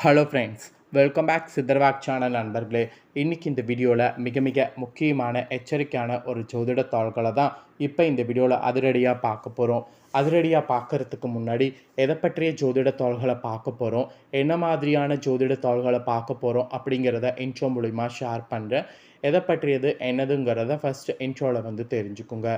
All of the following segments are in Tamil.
ஹலோ ஃப்ரெண்ட்ஸ், வெல்கம் பேக் சித்தர்வாக் சேனல் நண்பர்களே. இன்றைக்கி இந்த வீடியோவில் மிக மிக முக்கியமான எச்சரிக்கையான ஒரு ஜோதிட தாள்களை தான் இப்போ இந்த வீடியோவில் அதிரடியாக பார்க்க போகிறோம். அதிரடியாக பார்க்குறதுக்கு முன்னாடி எதை பற்றிய ஜோதிட தாள்களை பார்க்க போகிறோம், என்ன மாதிரியான ஜோதிட தாள்களை பார்க்க போகிறோம் அப்படிங்கிறத இன்ட்ரோ மூலிமா ஷேர் பண்ணுறேன். எதை பற்றியது என்னதுங்கிறத ஃபஸ்ட்டு இன்ட்ரோவில் தெரிஞ்சுக்குங்க.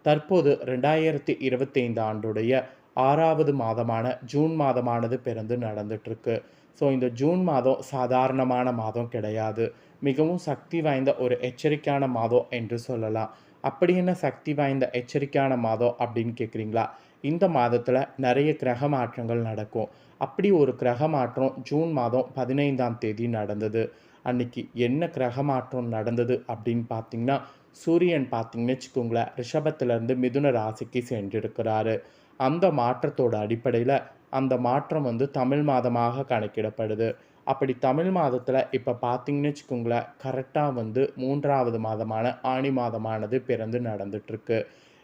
தற்போது 2025 ஆண்டுடைய 6வது மாதமான ஜூன் மாதமானது பிறந்து நடந்துட்டுருக்கு. ஸோ இந்த ஜூன் மாதம் சாதாரணமான மாதம் கிடையாது. மிகவும் சக்தி வாய்ந்த ஒரு எச்சரிக்கையான மாதம் என்று சொல்லலாம். அப்படி என்ன சக்தி வாய்ந்த எச்சரிக்கையான மாதம் அப்படின்னு கேட்குறீங்களா? இந்த மாதத்தில் நிறைய கிரக மாற்றங்கள் நடக்கும். அப்படி ஒரு கிரக மாற்றம் ஜூன் மாதம் 15ஆம் தேதி நடந்தது. அன்னைக்கு என்ன கிரக மாற்றம் நடந்தது அப்படின்னு பார்த்தீங்கன்னா, சூரியன் பார்த்தீங்கன்னு வச்சுக்கோங்களேன், ரிஷபத்திலேருந்து மிதுன ராசிக்கு சென்றிருக்கிறாரு. அந்த மாற்றத்தோட அடிப்படையில் அந்த மாற்றம் தமிழ் மாதமாக கணக்கிடப்படுது. அப்படி தமிழ் மாதத்தில் இப்போ பார்த்தீங்கன்னு வச்சுக்கோங்களேன், கரெக்டாக 3வது மாதமான ஆனி மாதமானது பிறந்து நடந்துட்டுருக்கு.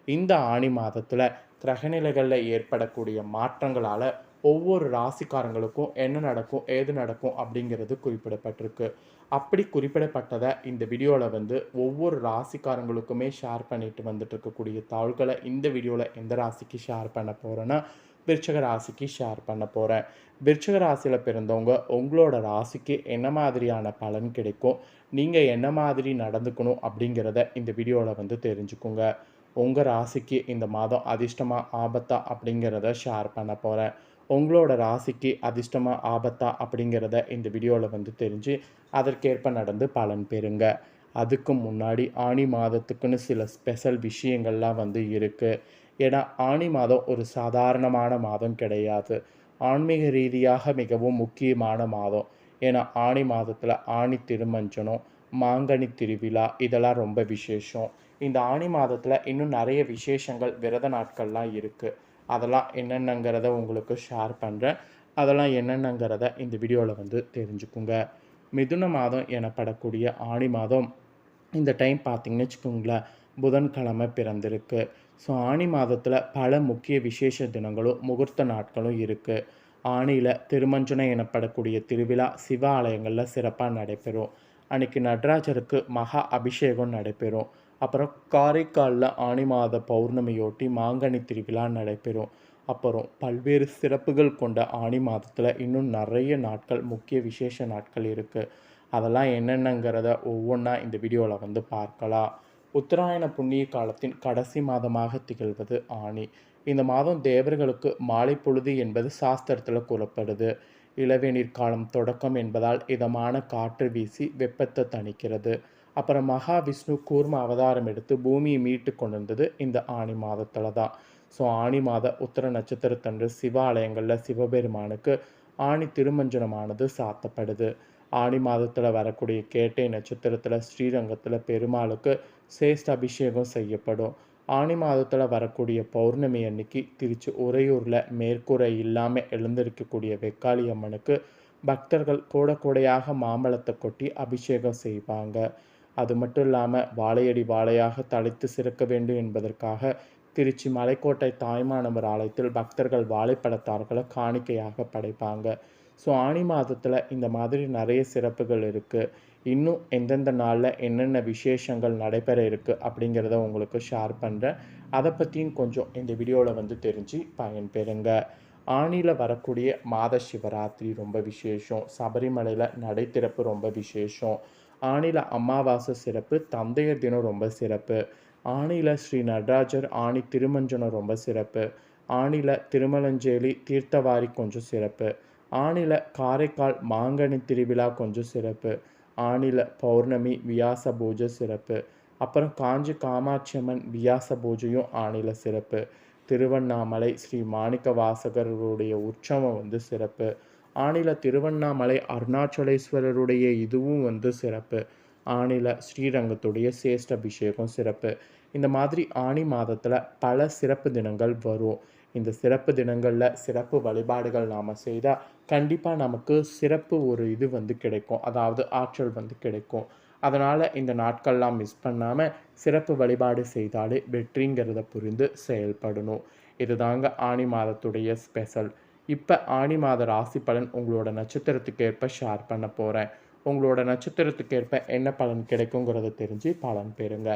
இந்த ஆனி மாதத்தில் கிரகநிலைகளில் ஏற்படக்கூடிய மாற்றங்களால் ஒவ்வொரு ராசிக்காரங்களுக்கும் என்ன நடக்கும் ஏது நடக்கும் அப்படிங்கிறது குறிப்பிடப்பட்டிருக்கு. அப்படி குறிப்பிடப்பட்டதை இந்த வீடியோவில் ஒவ்வொரு ராசிக்காரங்களுக்குமே ஷேர் பண்ணிட்டு வந்துட்டு இருக்கக்கூடிய தாள்களை இந்த வீடியோவில் எந்த ராசிக்கு ஷேர் பண்ண போகிறேன்னா, விருச்சிக ராசிக்கு ஷேர் பண்ண போகிறேன். விருச்சிக ராசியில் பிறந்தவங்க உங்களோட ராசிக்கு என்ன மாதிரியான பலன் கிடைக்கும், நீங்கள் என்ன மாதிரி நடந்துக்கணும் அப்படிங்கிறத இந்த வீடியோவில் தெரிஞ்சுக்குங்க. உங்கள் ராசிக்கு இந்த மாதம் அதிர்ஷ்டமாக ஆபத்தா அப்படிங்கிறத ஷேர் பண்ண போகிறேன். உங்களோட ராசிக்கு அதிர்ஷ்டமாக ஆபத்தா அப்படிங்கிறத இந்த வீடியோவில் தெரிஞ்சு அதற்கேற்ப நடந்து பலன் பெறுங்க. அதுக்கு முன்னாடி ஆனி மாதத்துக்குன்னு சில ஸ்பெஷல் விஷயங்கள்லாம் இருக்குது. ஏன்னா ஆனி மாதம் ஒரு சாதாரணமான மாதம் கிடையாது. ஆன்மீக ரீதியாக மிகவும் முக்கியமான மாதம். ஏன்னா ஆனி மாதத்தில் ஆனி திருமஞ்சனம், மாங்கனி திருவிழா இதெல்லாம் ரொம்ப விசேஷம். இந்த ஆனி மாதத்தில் இன்னும் நிறைய விசேஷங்கள் விரத நாட்கள்லாம் இருக்குது. அதெல்லாம் என்னென்னங்கிறத உங்களுக்கு ஷேர் பண்ணுறேன். அதெல்லாம் என்னென்னங்கிறத இந்த வீடியோவில் தெரிஞ்சுக்குங்க. மிதுன மாதம் எனப்படக்கூடிய ஆனி மாதம் இந்த டைம் பார்த்திங்கன்னு வச்சுக்கோங்களேன், புதன்கிழமை பிறந்திருக்கு. ஸோ ஆனி மாதத்தில் பல முக்கிய விசேஷ தினங்களும் முகூர்த்த நாட்களும் இருக்குது. ஆனியில் திருமஞ்சனம் எனப்படக்கூடிய திருவிழா சிவ ஆலயங்களில் சிறப்பாக நடைபெறும். அன்றைக்கி நடராஜருக்கு மகா அபிஷேகம் நடைபெறும். அப்புறம் காரைக்காலில் ஆனி மாத பௌர்ணமியொட்டி மாங்கனி திருவிழா நடைபெறும். அப்புறம் பல்வேறு சிறப்புகள் கொண்ட ஆனி மாதத்தில் இன்னும் நிறைய நாட்கள், முக்கிய விசேஷ நாட்கள் இருக்குது. அதெல்லாம் என்னென்னங்கிறத ஒவ்வொன்றா இந்த வீடியோவில் பார்க்கலாம். உத்தராயண புண்ணிய காலத்தின் கடைசி மாதமாக திகழ்வது ஆனி. இந்த மாதம் தேவர்களுக்கு மாலை பொழுது என்பது சாஸ்திரத்தில் கூறப்படுது. இளவேநீர் காலம் தொடக்கம் என்பதால் இதமான காற்று வீசி வெப்பத்தை தணிக்கிறது. அப்புறம் மகாவிஷ்ணு கூர்ம அவதாரம் எடுத்து பூமியை மீட்டு கொண்டு வந்தது இந்த ஆனி மாதத்தில் தான். ஸோ ஆனி மாத உத்தர நட்சத்திரத்தன்று சிவாலயங்களில் சிவபெருமானுக்கு ஆனி திருமஞ்சனமானது சாத்தப்படுது. ஆனி மாதத்தில் வரக்கூடிய கேட்டை நட்சத்திரத்தில் ஸ்ரீரங்கத்தில் பெருமாளுக்கு சேஷ்ட அபிஷேகம் செய்யப்படும். ஆனி மாதத்தில் வரக்கூடிய பௌர்ணமி அன்னைக்கு திருச்சி உறையூரில் மேற்கூரை இல்லாமல் எழுந்திருக்கக்கூடிய வெக்காளி அம்மனுக்கு பக்தர்கள் கூட கூடையாக மாம்பழத்தை கொட்டி அபிஷேகம் செய்வாங்க. அது மட்டும் இல்லாமல் வாழையடி வாழையாக தழைத்து சிறக்க வேண்டும் என்பதற்காக திருச்சி மலைக்கோட்டை தாய்மானவர் ஆலயத்தில் பக்தர்கள் வாழைப்பழத்தார்களை காணிக்கையாக படைப்பாங்க. ஸோ ஆனி மாதத்தில் இந்த மாதிரி நிறைய சிறப்புகள் இருக்குது. இன்னும் எந்தெந்த நாளில் என்னென்ன விசேஷங்கள் நடைபெற இருக்குது அப்படிங்கிறத உங்களுக்கு ஷேர் பண்ணுறேன். அதை பற்றியும் கொஞ்சம் இந்த வீடியோவில் தெரிஞ்சு பயன்பெறுங்க. ஆனியில் வரக்கூடிய மாத சிவராத்திரி ரொம்ப விசேஷம். சபரிமலையில் நடை திறப்பு ரொம்ப விசேஷம். ஆனியில் அமாவாசை சிறப்பு. தந்தையர் தினம் ரொம்ப சிறப்பு. ஆனியில் ஸ்ரீ நடராஜர் ஆனி திருமஞ்சனம் ரொம்ப சிறப்பு. ஆனியில் திருமலஞ்சேரி தீர்த்தவாரி கொஞ்சம் சிறப்பு. ஆனியில் காரைக்கால் மாங்கனி திருவிழா கொஞ்சம் சிறப்பு. ஆனியில் பௌர்ணமி வியாச பூஜை சிறப்பு. அப்புறம் காஞ்சி காமாட்சி அம்மன் வியாச பூஜையும் ஆனியில் சிறப்பு. திருவண்ணாமலை ஸ்ரீ மாணிக்க வாசகருடைய உற்சவம் சிறப்பு. ஆனியில் திருவண்ணாமலை அருணாச்சலேஸ்வரருடைய இதுவும் சிறப்பு. ஆனியில் ஸ்ரீரங்கத்துடைய சேஷ்ட அபிஷேகம் சிறப்பு. இந்த மாதிரி ஆனி மாதத்தில் பல சிறப்பு தினங்கள் வரும். இந்த சிறப்பு தினங்களில் சிறப்பு வழிபாடுகள் நாம் செய்தால் கண்டிப்பாக நமக்கு சிறப்பு ஒரு இது கிடைக்கும். அதாவது ஆற்றல் கிடைக்கும். அதனால் இந்த நாட்கள்லாம் மிஸ் பண்ணாமல் சிறப்பு வழிபாடு செய்தாலே வெற்றிங்கிறத புரிந்து செயல்படணும். இதுதாங்க ஆனி மாதத்துடைய ஸ்பெஷல். இப்போ ஆனி மாத ராசி பலன் உங்களோட நட்சத்திரத்துக்கு ஏற்ப ஷேர் பண்ண போகிறேன். உங்களோட நட்சத்திரத்துக்கு ஏற்ப என்ன பலன் கிடைக்குங்கிறத தெரிஞ்சு பலன் பெறுங்க.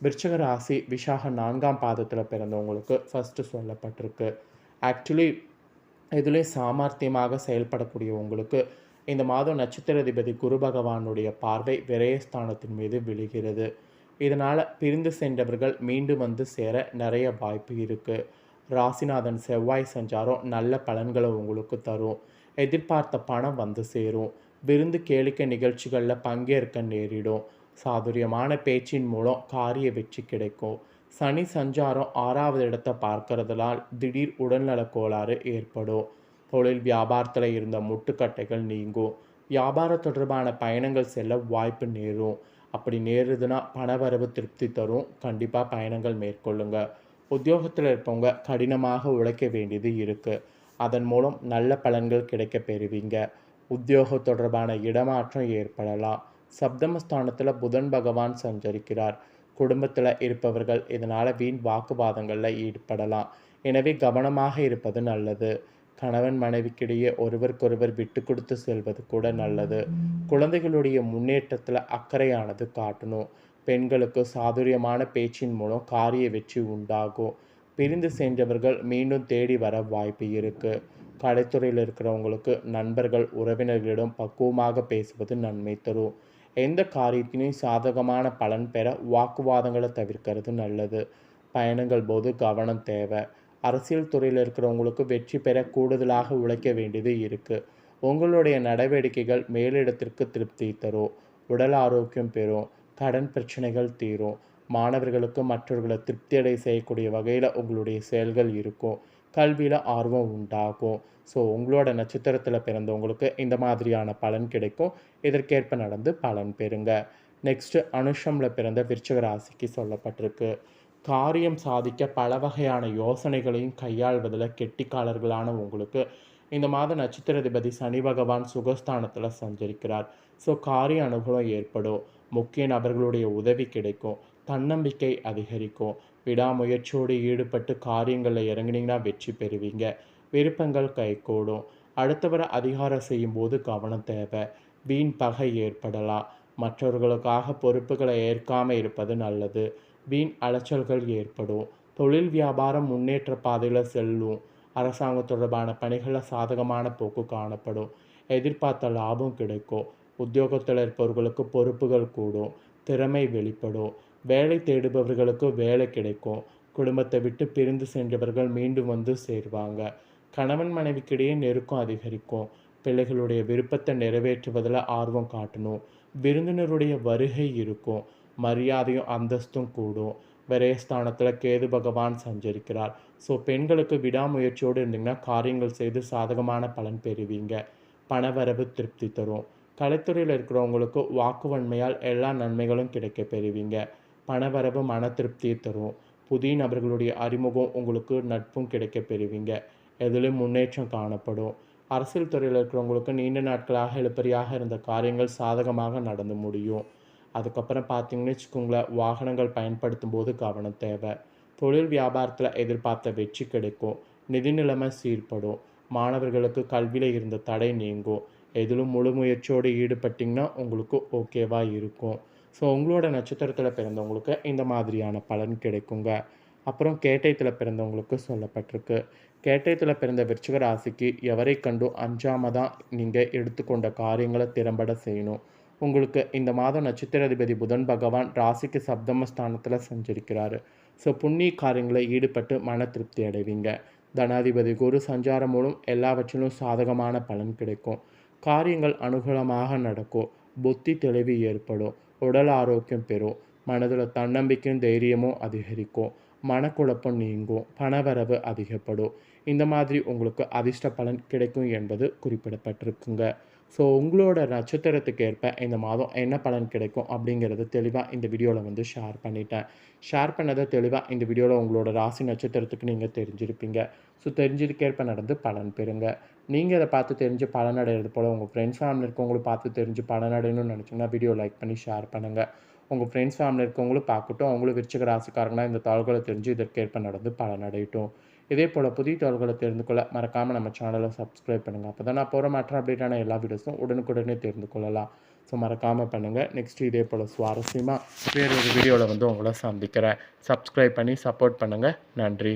விருச்சிக ராசி விசாக 4ஆம் பாதத்தில் பிறந்தவங்களுக்கு ஃபஸ்ட்டு சொல்லப்பட்டிருக்கு. ஆக்சுவலி இதுலேயும் சாமர்த்தியமாக செயல்படக்கூடிய உங்களுக்கு இந்த மாதம் நட்சத்திராதிபதி குரு பகவானுடைய பார்வை விரயஸ்தானத்தின் மீது விழுகிறது. இதனால் பிரிந்து சென்றவர்கள் மீண்டும் வந்து சேர நிறைய வாய்ப்பு இருக்குது. ராசிநாதன் செவ்வாய் சஞ்சாரம் நல்ல பலன்களை உங்களுக்கு தரும். எதிர்பார்த்த பணம் வந்து சேரும். விருந்து கேளிக்கை நிகழ்ச்சிகளில் பங்கேற்க நேரிடும். சாதுரியமான பேச்சின் மூலம் காரிய வெற்றி கிடைக்கும். சனி சஞ்சாரம் 6வது இடத்தை பார்க்கறதுனால் திடீர் உடல்நலக் கோளாறு ஏற்படும். தொழில் வியாபாரத்தில் இருந்த முட்டுக்கட்டைகள் நீங்கும். வியாபாரம் தொடர்பான பயணங்கள் செல்ல வாய்ப்பு நேரும். அப்படி நேருதுன்னா பணவரவு திருப்தி தரும். கண்டிப்பாக பயணங்கள் மேற்கொள்ளுங்க. உத்தியோகத்தில் இருப்பவங்க கடினமாக உழைக்க வேண்டியது இருக்குது. அதன் மூலம் நல்ல பலன்கள் கிடைக்க பெறுவீங்க. உத்தியோக தொடர்பான இடமாற்றம் ஏற்படலாம். சப்தமஸ்தானத்தில் புதன் பகவான் சஞ்சரிக்கிறார். குடும்பத்தில் இருப்பவர்கள் இதனால் வீண் வாக்குவாதங்களில் ஈடுபடலாம். எனவே கவனமாக இருப்பது நல்லது. கணவன் மனைவிக்கிடையே ஒருவருக்கொருவர் விட்டு கொடுத்து செல்வது கூட நல்லது. குழந்தைகளுடைய முன்னேற்றத்தில் அக்கறையானது காட்டணும். பெண்களுக்கு சாதுரியமான பேச்சின் மூலம் காரிய வெற்றி உண்டாகும். பிரிந்து சென்றவர்கள் மீண்டும் தேடி வர வாய்ப்பு இருக்குது. கலைத்துறையில் இருக்கிறவங்களுக்கு நண்பர்கள் உறவினர்களிடம் பக்குவமாக பேசுவது நன்மை தரும். எந்த காரியத்தினையும் சாதகமான பலன் பெற வாக்குவாதங்களை தவிர்க்கிறது நல்லது. பயணங்கள் போது கவனம் தேவை. அரசியல் துறையில் இருக்கிறவங்களுக்கு வெற்றி பெற கூடுதலாக உழைக்க வேண்டியது இருக்குது. உங்களுடைய நடவடிக்கைகள் மேலிடத்திற்கு திருப்தி தரும். உடல் ஆரோக்கியம் பெறும். கடன் பிரச்சனைகள் தீரும். மாணவர்களுக்கு மற்றவர்களை திருப்தியடை செய்யக்கூடிய வகையில் உங்களுடைய செயல்கள் இருக்கும். கல்வியில் ஆர்வம் உண்டாகும். ஸோ உங்களோட நட்சத்திரத்தில் பிறந்தவங்களுக்கு இந்த மாதிரியான பலன் கிடைக்கும். இதற்கேற்ப நடந்து பலன் பெறுங்க. நெக்ஸ்ட்டு அனுஷமில் பிறந்த விருச்சிக ராசிக்கு சொல்லப்பட்டிருக்கு. காரியம் சாதிக்க பல வகையான யோசனைகளையும் கையாள்வதில் கெட்டிக்காரர்களான உங்களுக்கு இந்த மாத நட்சத்திராதிபதி சனி பகவான் சுகஸ்தானத்தில் சஞ்சரிக்கிறார். ஸோ காரிய அனுகூலம் ஏற்படும். முக்கிய நபர்களுடைய உதவி கிடைக்கும். தன்னம்பிக்கை அதிகரிக்கும். விடாமுயற்சியோடு ஈடுபட்டு காரியங்களில் இறங்குனீங்கன்னா வெற்றி பெறுவீங்க. விருப்பங்கள் கைகூடும். அடுத்தவரை அதிகாரம் செய்யும் போது கவனம் தேவை. வீண் பகை ஏற்படலாம். மற்றவர்களுக்காக பொறுப்புகளை ஏற்காமல் இருப்பது நல்லது. வீண் அலைச்சல்கள் ஏற்படும். தொழில் வியாபாரம் முன்னேற்ற பாதையில் செல்லும். அரசாங்கம் தொடர்பான பணிகளில் சாதகமான போக்கு காணப்படும். எதிர்பார்த்த லாபம் கிடைக்கும். உத்தியோகத்தில் இருப்பவர்களுக்கு பொறுப்புகள் கூடும். திறமை வெளிப்படும். வேலை தேடுபவர்களுக்கு வேலை கிடைக்கும். குடும்பத்தை விட்டு பிரிந்து சென்றவர்கள் மீண்டும் வந்து சேருவாங்க. கணவன் மனைவிக்கிடையே நெருக்கம் அதிகரிக்கும். பிள்ளைகளுடைய விருப்பத்தை நிறைவேற்றுவதில் ஆர்வம் காட்டணும். விருந்தினருடைய வருகை இருக்கும். மரியாதையும் அந்தஸ்தும் கூடும். விரயஸ்தானத்தில் கேது பகவான் சஞ்சரிக்கிறார். ஸோ பெண்களுக்கு விடாமுயற்சியோடு இருந்தீங்கன்னா காரியங்கள் செய்து சாதகமான பலன் பெறுவீங்க. பணவரவு திருப்தி தரும். கலைத்துறையில் இருக்கிறவங்களுக்கு வாக்குவன்மையால் எல்லா நன்மைகளும் கிடைக்க பெறுவீங்க. பணவரவு மன திருப்தியை தரும். புதிய நபர்களுடைய அறிமுகம் உங்களுக்கு நட்பும் கிடைக்க பெறுவீங்க. எதிலும் முன்னேற்றம் காணப்படும். அரசியல் துறையில் இருக்கிறவங்களுக்கு நீண்ட நாட்களாக இழுபறியாக இருந்த காரியங்கள் சாதகமாக நடந்து முடியும். அதுக்கப்புறம் பார்த்தீங்கன்னு வச்சுக்கோங்களேன், வாகனங்கள் பயன்படுத்தும் போது கவனம் தேவை. தொழில் வியாபாரத்தில் எதிர்பார்த்த வெற்றி கிடைக்கும். நிதி நிலைமை சீர்படும். மாணவர்களுக்கு கல்வியில் இருந்த தடை நீங்கும். எதிலும் முழு முயற்சியோடு ஈடுபட்டிங்கன்னா உங்களுக்கு ஓகேவாக இருக்கும். ஸோ உங்களோட நட்சத்திரத்தில் பிறந்தவங்களுக்கு இந்த மாதிரியான பலன் கிடைக்குங்க. அப்புறம் கேட்டயத்தில் பிறந்தவங்களுக்கு சொல்லப்பட்டிருக்கு. கேட்டயத்தில் பிறந்த விருச்சிக ராசிக்கு எவரை கண்டும் அஞ்சாமல் நீங்கள் எடுத்துக்கொண்ட காரியங்களை திறம்பட செய்யணும். உங்களுக்கு இந்த மாதம் நட்சத்திராதிபதி புதன் பகவான் ராசிக்கு சப்தமஸ்தானத்தில் சஞ்சரிக்கிறாரு. ஸோ புண்ணிய காரியங்களில் ஈடுபட்டு மன திருப்தி அடைவீங்க. தனாதிபதி குரு சஞ்சாரம் மூலம் எல்லாவற்றிலும் சாதகமான பலன் கிடைக்கும். காரியங்கள் அனுகூலமாக நடக்கும். புத்தி தெளிவு ஏற்படும். உடல் ஆரோக்கியம் பெறும். மனதில் தன்னம்பிக்கையும் தைரியமும் அதிகரிக்கும். மனக்குழப்பம் நீங்கும். பணவரவு அதிகப்படும். இந்த மாதிரி உங்களுக்கு அதிர்ஷ்ட பலன் கிடைக்கும் என்பது குறிப்பிடப்பட்டிருக்குங்க. ஸோ உங்களோட நட்சத்திரத்துக்கு ஏற்ப இந்த மாதம் என்ன பலன் கிடைக்கும் அப்படிங்கிறது தெளிவாக இந்த வீடியோவில் ஷேர் பண்ணிட்டேன். ஷேர் பண்ணதை தெளிவாக இந்த வீடியோவில் உங்களோட ராசி நட்சத்திரத்துக்கு நீங்கள் தெரிஞ்சிருப்பீங்க. ஸோ தெரிஞ்சதுக்கேற்ப நடந்து பலன் பெறுங்க. நீங்கள் இதை பார்த்து தெரிஞ்சு பலனடைகிறது போல் உங்கள் ஃப்ரெண்ட்ஸ் ஃபேமிலி இருக்கவங்களும் பார்த்து தெரிஞ்சு பலனடையணும்னு நினச்சிங்கன்னா வீடியோ லைக் பண்ணி ஷேர் பண்ணுங்கள். உங்கள் ஃப்ரெண்ட்ஸ் ஃபேமிலி இருக்கவங்களும் பார்க்கட்டும். அவங்களும் விருச்சிக ராசிக்காரங்கன்னா இந்த தாள்களை தெரிஞ்சு இதற்கேற்ப நடந்து பலனடையட்டும். இதே போல் புதிய தகவல்களை தெரிந்து கொள்ள மறக்காமல் நம்ம சேனலை சப்ஸ்கிரைப் பண்ணுங்கள். அப்போ தான் நான் போகிற மற்ற அப்டேட்டான எல்லா வீடியோஸும் உடனுக்குடனே தெரிந்து கொள்ளலாம். ஸோ மறக்காமல் பண்ணுங்கள். நெக்ஸ்ட் இதே போல் சுவாரஸ்யமாக வேறு ஒரு வீடியோவில் உங்களை சந்திக்கிறேன். சப்ஸ்கிரைப் பண்ணி சப்போர்ட் பண்ணுங்கள். நன்றி.